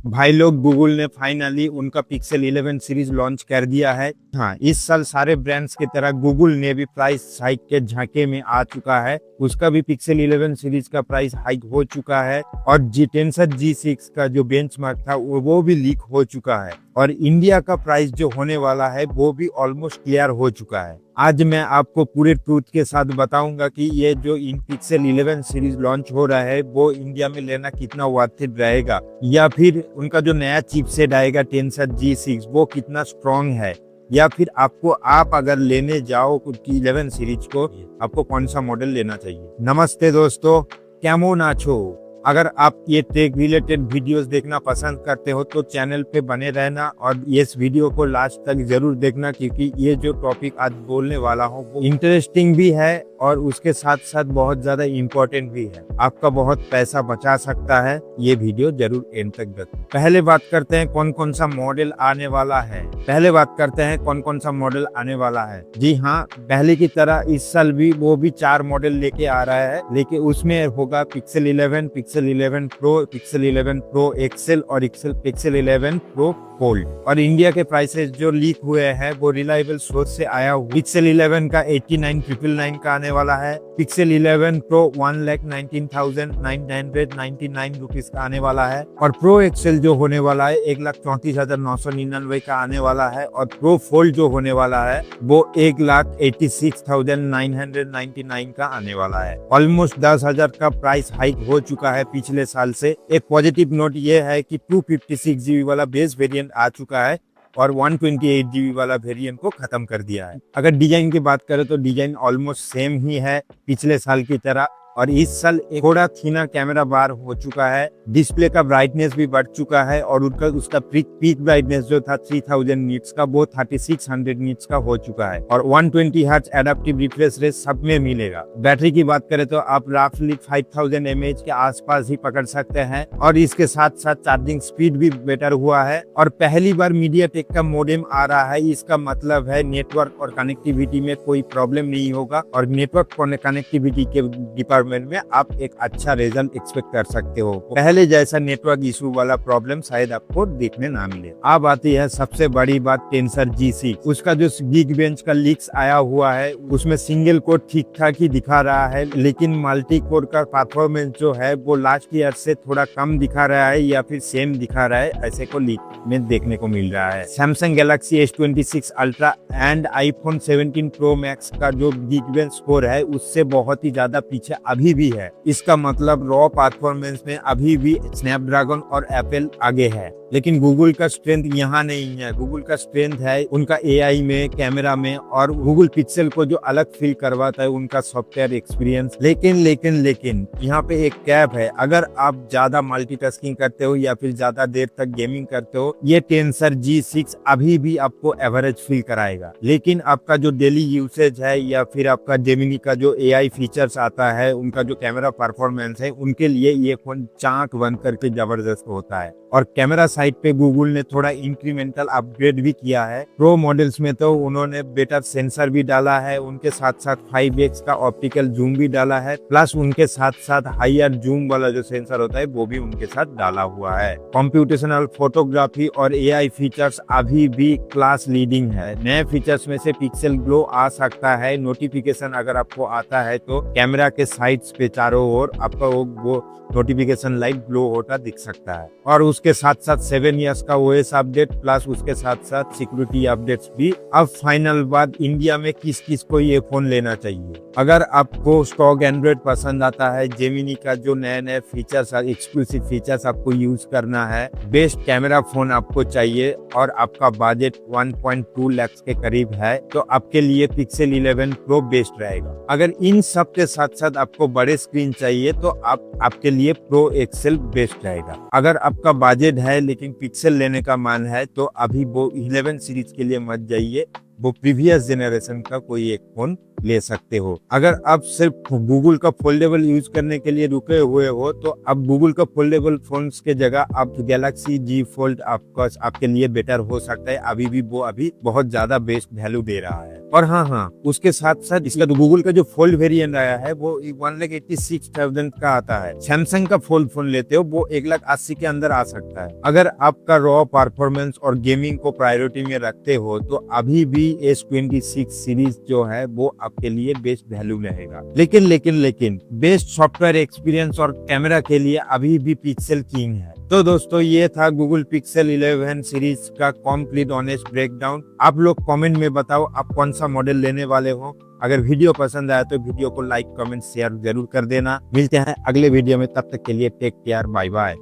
भाई लोग, गूगल ने फाइनली उनका पिक्सल 11 सीरीज लॉन्च कर दिया है। हाँ, इस साल सारे ब्रांड्स की तरह गूगल ने भी प्राइस हाइक के झांके में आ चुका है। उसका भी पिक्सल 11 सीरीज का प्राइस हाइक हो चुका है और टेंसर G6 का जो बेंचमार्क था वो भी लीक हो चुका है और इंडिया का प्राइस जो होने वाला है वो भी ऑलमोस्ट क्लियर हो चुका है। आज मैं आपको पूरे ट्रूथ के साथ बताऊंगा कि ये जो इन पिक्सल 11 सीरीज लॉन्च हो रहा है वो इंडिया में लेना कितना वर्थ इट रहेगा, या फिर उनका जो नया चिपसेट आएगा टेंसर G6 वो कितना स्ट्रॉन्ग है, या फिर आप अगर लेने जाओ 11 सीरीज को आपको कौन सा मॉडल लेना चाहिए। नमस्ते दोस्तों, केमन आछो। अगर आप ये टेक रिलेटेड वीडियोस देखना पसंद करते हो तो चैनल पे बने रहना और इस वीडियो को लास्ट तक जरूर देखना, क्योंकि ये जो टॉपिक आज बोलने वाला हूँ वो इंटरेस्टिंग भी है और उसके साथ साथ बहुत ज्यादा इम्पोर्टेंट भी है। आपका बहुत पैसा बचा सकता है, ये वीडियो जरूर एंड तक देखें। पहले बात करते हैं कौन कौन सा मॉडल आने वाला है। जी हाँ, पहले की तरह इस साल भी वो भी 4 मॉडल लेके आ रहा है, लेकिन उसमें होगा Pixel 11, Pixel 11 Pro, Pixel 11 Pro XL और पिक्सल 11 प्रो फोल्ड। और इंडिया के प्राइसेस जो लीक हुए हैं वो रिलायबल सोर्स से आया हुआ। पिक्सल 11 का 89,999 का आने वाला है। पिक्सल 11 प्रो 1,19,999 रुपीज का आने वाला है और प्रो एक्सेल जो होने वाला है 1,34,999 का आने वाला है और प्रो फोल्ड जो होने वाला है वो 1,86,999 का आने वाला है। ऑलमोस्ट 10,000 का प्राइस हाइक हो चुका है पिछले साल से। एक पॉजिटिव नोट ये है कि 256 GB वाला बेस वेरिएंट आ चुका है और 128 GB वाला वेरिएंट को खत्म कर दिया है। अगर डिजाइन की बात करें तो डिजाइन ऑलमोस्ट सेम ही है पिछले साल की तरह और इस साल थोड़ा थीना कैमरा बार हो चुका है। डिस्प्ले का ब्राइटनेस भी बढ़ चुका है और उसका पीक ब्राइटनेस जो था 3000 निट्स का वो 3600 निट्स का हो चुका है और 120 हर्ट्ज एडाप्टिव रिफ्रेश रेट सब में मिलेगा। बैटरी की बात करें तो आप रफली 5000 mAh के आसपास ही पकड़ सकते हैं और इसके साथ साथ चार्जिंग स्पीड भी बेटर हुआ है और पहली बार मीडियाटेक का मॉडेम आ रहा है। इसका मतलब है नेटवर्क और कनेक्टिविटी में कोई प्रॉब्लम नहीं होगा और नेटवर्क और कनेक्टिविटी के डिपार्टमेंट में आप एक अच्छा रिजल्ट एक्सपेक्ट कर सकते हो। पहले जैसा नेटवर्क इशू वाला प्रॉब्लम शायद आपको देखने ना मिले। अब आती है सबसे बड़ी बात टेंसर G6। उसका जो Geekbench का लीक्स आया हुआ है उसमें सिंगल कोर ठीक ठाक ही दिखा रहा है, लेकिन मल्टी कोर का परफॉर्मेंस जो है वो लास्ट ईयर से थोड़ा कम दिखा रहा है या फिर सेम दिखा रहा है, ऐसे को लीक में देखने को मिल रहा है। Samsung Galaxy S26 ultra and iPhone 17 Pro Max का जो Geekbench स्कोर है उससे बहुत ही ज्यादा पीछे अभी भी है। इसका मतलब रॉ परफॉर्मेंस में अभी भी स्नैपड्रैगन और एप्पल आगे है, लेकिन गूगल का स्ट्रेंथ यहाँ नहीं है। गूगल का स्ट्रेंथ है उनका AI में, कैमरा में और गूगल पिक्सल को जो अलग फील करवाता है उनका सॉफ्टवेयर एक्सपीरियंस। लेकिन यहाँ पे एक कैप है। अगर आप ज्यादा मल्टीटास्किंग करते हो या फिर ज्यादा देर तक गेमिंग करते हो, ये टेंसर G6 अभी भी आपको एवरेज फील कराएगा। लेकिन आपका जो डेली यूसेज है या फिर आपका जेमिनी का जो AI फीचर्स आता है, उनका जो कैमरा परफॉर्मेंस है, उनके लिए ये फोन चाक बन करके जबरदस्त होता है। और कैमरा साइड पे गूगल ने थोड़ा इंक्रीमेंटल अपग्रेड भी किया है। प्रो मॉडल्स में तो उन्होंने बेटर सेंसर भी डाला है, उनके साथ साथ 5x का ऑप्टिकल जूम भी डाला है, प्लस उनके साथ साथ हायर जूम वाला जो सेंसर होता है वो भी उनके साथ डाला हुआ है। कंप्यूटेशनल फोटोग्राफी और AI फीचर्स अभी भी क्लास लीडिंग है। नए फीचर्स में से पिक्सल ग्लो आ सकता है। नोटिफिकेशन अगर आपको आता है तो कैमरा के साइड्स पे चारों ओर आपका वो नोटिफिकेशन लाइट ग्लो होता दिख सकता है और उसके साथ साथ 7 इयर्स का OS अपडेट प्लस उसके साथ साथ सिक्योरिटी अपडेट्स भी। अब फाइनल बात, इंडिया में किस को ये फोन लेना चाहिए। अगर आपको स्टॉक एंड्रॉइड पसंद आता है, जेमिनी का जो नए फीचर्स, एक्सक्लूसिव फीचर्स आपको यूज करना है, बेस्ट कैमरा फोन आपको चाहिए और आपका बजट 1.2 लाख के करीब है, तो आपके लिए पिक्सल 11 प्रो बेस्ट रहेगा। अगर इन सब के साथ साथ आपको बड़े स्क्रीन चाहिए तो आपके लिए प्रो एक्सेल बेस्ट रहेगा। अगर आपका बजट है लेकिन पिक्सल लेने का मन है तो अभी वो 11 सीरीज के लिए मत जाइए, वो प्रीवियस जनरेशन का कोई एक फोन ले सकते हो। अगर आप सिर्फ गूगल का फोल्डेबल यूज करने के लिए रुके हुए हो तो अब गूगल का फोल्डेबल फोन्स के जगह आप गैलेक्सी जी फोल्ड आपके लिए बेटर हो सकता है। अभी भी वो अभी बहुत ज्यादा बेस्ट वैल्यू दे रहा है। और हाँ, उसके साथ साथ इसका तो गूगल का जो फोल्ड वेरिएंट आया है वो 1,86,000 का आता है। सैमसंग का फोल्ड फोन लेते हो वो 1,80,000 के अंदर आ सकता है। अगर आपका रॉ परफॉर्मेंस और गेमिंग को प्रायोरिटी में रखते हो तो अभी भी S26 सीरीज जो है वो आपके लिए बेस्ट वैल्यू रहेगा। लेकिन बेस्ट सॉफ्टवेयर एक्सपीरियंस और कैमरा के लिए अभी भी पिक्सल किंग है। तो दोस्तों ये था गूगल पिक्सल 11 सीरीज का कंप्लीट ऑनेस्ट ब्रेकडाउन। आप लोग कमेंट में बताओ आप कौन सा मॉडल लेने वाले हो। अगर वीडियो पसंद आया तो वीडियो को लाइक कमेंट शेयर जरूर कर देना। मिलते हैं अगले वीडियो में, तब तक के लिए टेक केयर, बाय बाय।